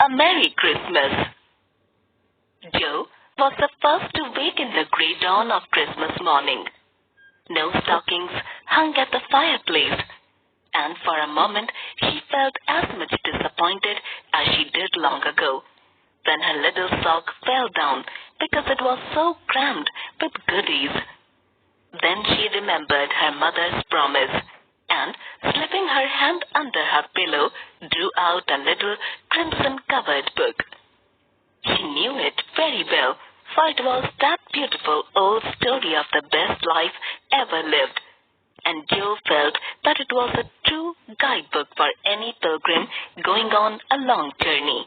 A Merry Christmas. Joe was the first to wake in the grey dawn of Christmas morning. No stockings hung at the fireplace, and for a moment she felt as much disappointed as she did long ago, when her little sock fell down because it was so crammed with goodies. Then she remembered her mother's promise, and slipping her hand under her pillow, drew out a little crimson-covered book. She knew it very well, for it was that beautiful old story of the best life ever lived, and Joe felt that it was a true guidebook for any pilgrim going on a long journey.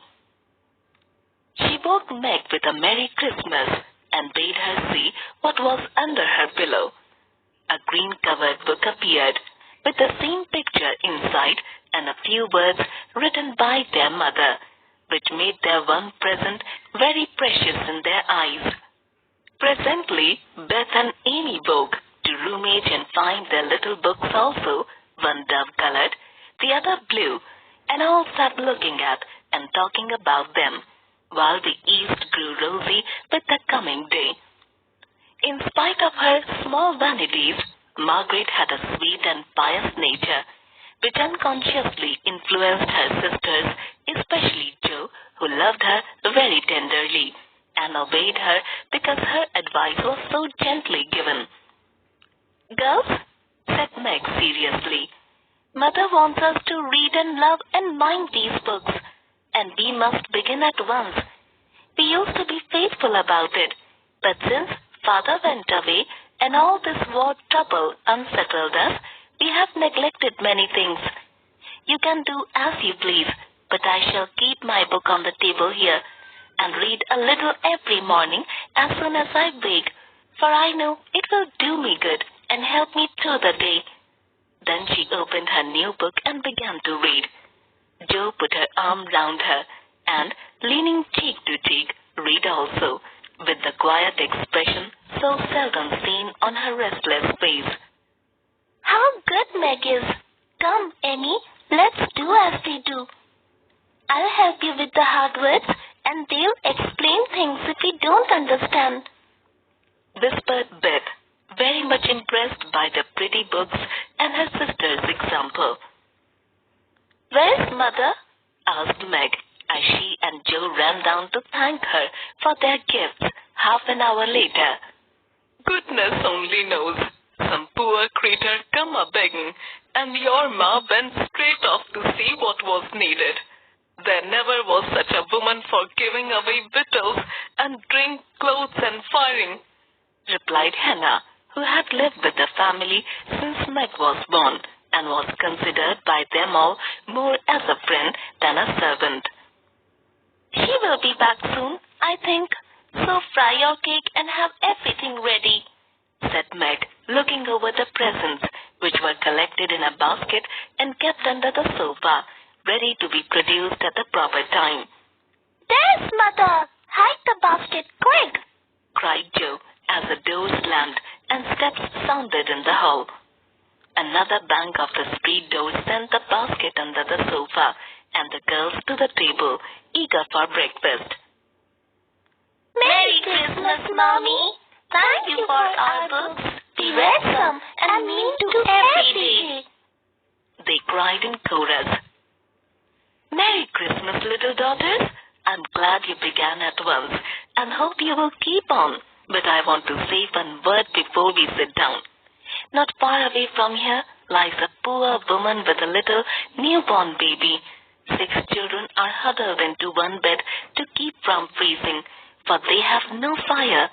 She woke Meg with a Merry Christmas and bade her see what was under her pillow. A green-covered book appeared, with the same picture inside and a few words written by their mother, which made their one present very precious in their eyes. Presently, Beth and Amy woke to rummage and find their little books also, one dove-colored, the other blue, and all sat looking at and talking about them, while the east grew rosy with the coming day. In spite of her small vanities, Margaret had a sweet and pious nature, which unconsciously influenced her sisters, especially Jo, who loved her very tenderly and obeyed her because her advice was so gently given. "Girls," said Meg seriously, "Mother wants us to read and love and mind these books, and we must begin at once. We used to be faithful about it, but since Father went away and all this war trouble unsettled us, we have neglected many things. You can do as you please, but I shall keep my book on the table here and read a little every morning as soon as I wake, for I know it will do me good and help me through the day." Then she opened her new book and began to read. Jo put her arm round her and, leaning cheek to cheek, read also, with the quiet expression so seldom seen on her restless face. "How good Meg is! Come, Amy, let's do as they do. I'll help you with the hard words, and they'll explain things if we don't understand," whispered Beth, very much impressed by the pretty books and her sister's example. "Where's Mother?" asked Meg, as she and Jo ran down to thank her for their gifts half an hour later. "Goodness only knows. Some poor creature come a-begging, and your ma went straight off to see what was needed. There never was such a woman for giving away victuals and drink, clothes and firing," replied Hannah, who had lived with the family since Meg was born and was considered by them all more as a friend than a servant. "She will be back soon, I think, so fry your cake and have everything ready," said Meg, looking over the presents, which were collected in a basket and kept under the sofa, ready to be produced at the proper time. "There's Mother! Hide the basket, quick!" cried Jo, as the door slammed and steps sounded in the hall. Another bang of the street door sent the basket under the sofa and the girls to the table, eager for breakfast. "Merry Christmas, Mommy! Thank you for our books. We read some and mean to every day," they cried in chorus. "Merry Christmas, little daughters. I'm glad you began at once and hope you will keep on, but I want to say one word before we sit down. Not far away from here lies a poor woman with a little newborn baby. 6 children are huddled into one bed to keep from freezing, for they have no fire.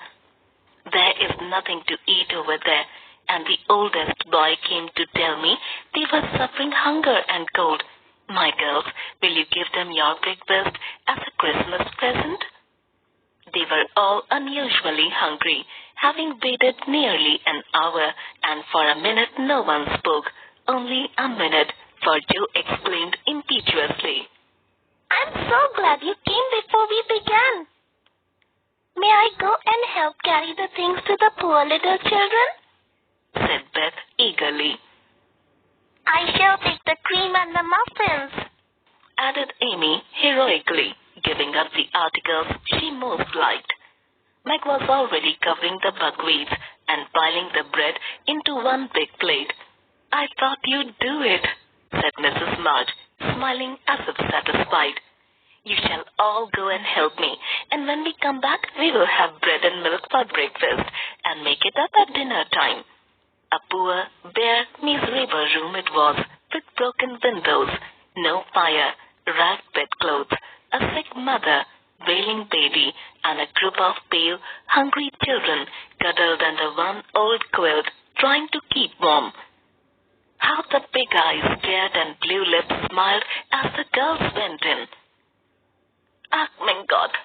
There is nothing to eat over there, and the oldest boy came to tell me they were suffering hunger and cold. My girls, will you give them your breakfast as a Christmas present?" They were all unusually hungry, having waited nearly an hour, and for a minute no one spoke. Only a minute, for Jo exclaimed impetuously, "I'm so glad you came before we began. May I go and help carry the things to the poor little children?" said Beth eagerly. "I shall take the cream and the muffins," added Amy heroically, giving up the articles she most liked. Meg was already covering the buckwheats and piling the bread into one big plate. "I thought you'd do it," said Mrs. March, smiling as if satisfied. "You shall all go and help me, and when we come back, we will have bread and milk for breakfast and make it up at dinner time." A poor, bare, miserable room it was, with broken windows, no fire, ragged bedclothes, a sick mother, wailing baby, and a group of pale, hungry children cuddled under one old quilt, trying to keep warm. How the big eyes stared and blue lips smiled as the girls went in. "Ah, my God,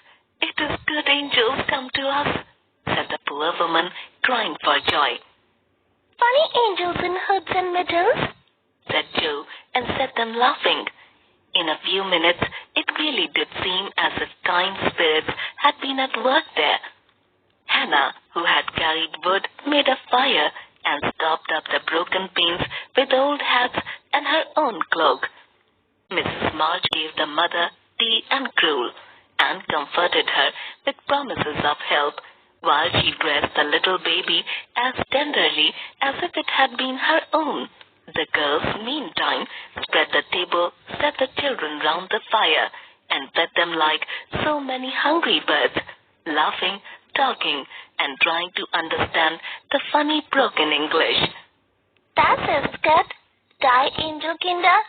it is good angels come to us," said the poor woman, crying for joy. "Funny angels in hoods and middles," said Joe, and set them laughing. In a few minutes, it really did seem as if kind spirits had been at work there. Hannah, who had carried wood, made a fire and stopped up the broken panes with old hats and her own cloak. Mrs. March gave the mother tea and gruel and comforted her with promises of help, while she dressed the little baby as tenderly as if it had been her own. The girls, meantime, spread the table, set the children round the fire, and fed them like so many hungry birds, laughing, talking, and trying to understand the funny broken English. "Das ist gut, die Engelkinder,"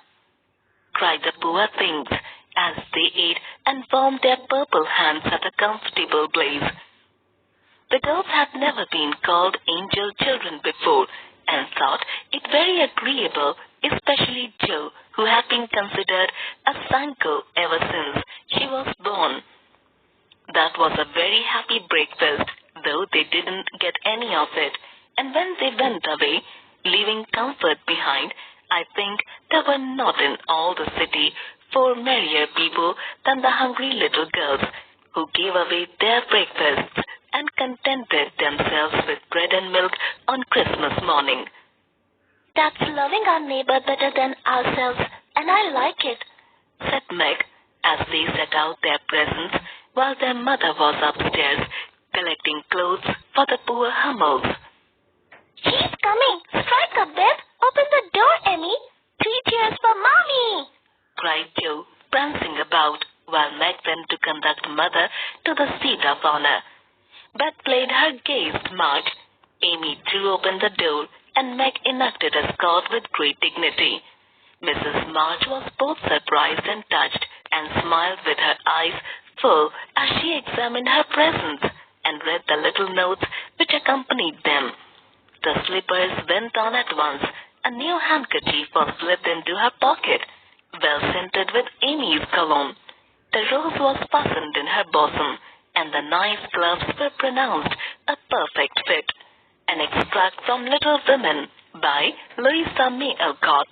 cried the poor things as they ate and warmed their purple hands at a comfortable blaze. The girls had never been called angel children before, and thought it very agreeable, especially Joe, who had been considered a Sanko ever since she was born. That was a very happy breakfast, though they didn't get any of it, and when they went away, leaving comfort behind, I think there were not in all the city 4 merrier people than the hungry little girls, who gave away their breakfasts and contented themselves with bread and milk on Christmas morning. "That's loving our neighbor better than ourselves, and I like it," said Meg, as they set out their presents while their mother was upstairs collecting clothes for the poor Hummels. "She's coming! Strike up, Beth! Open the door, Emmy! 3 cheers for Mommy!" cried Joe, prancing about, while Meg went to conduct Mother to the seat of honor. Beth played her gayest march. Amy threw open the door, and Meg enacted a scout with great dignity. Mrs. March was both surprised and touched, and smiled with her eyes full as she examined her presents and read the little notes which accompanied them. The slippers went on at once. A new handkerchief was slipped into her pocket, well scented with Amy's cologne. The rose was fastened in her bosom, and the nice gloves were pronounced a perfect fit. An extract from Little Women by Louisa May Alcott.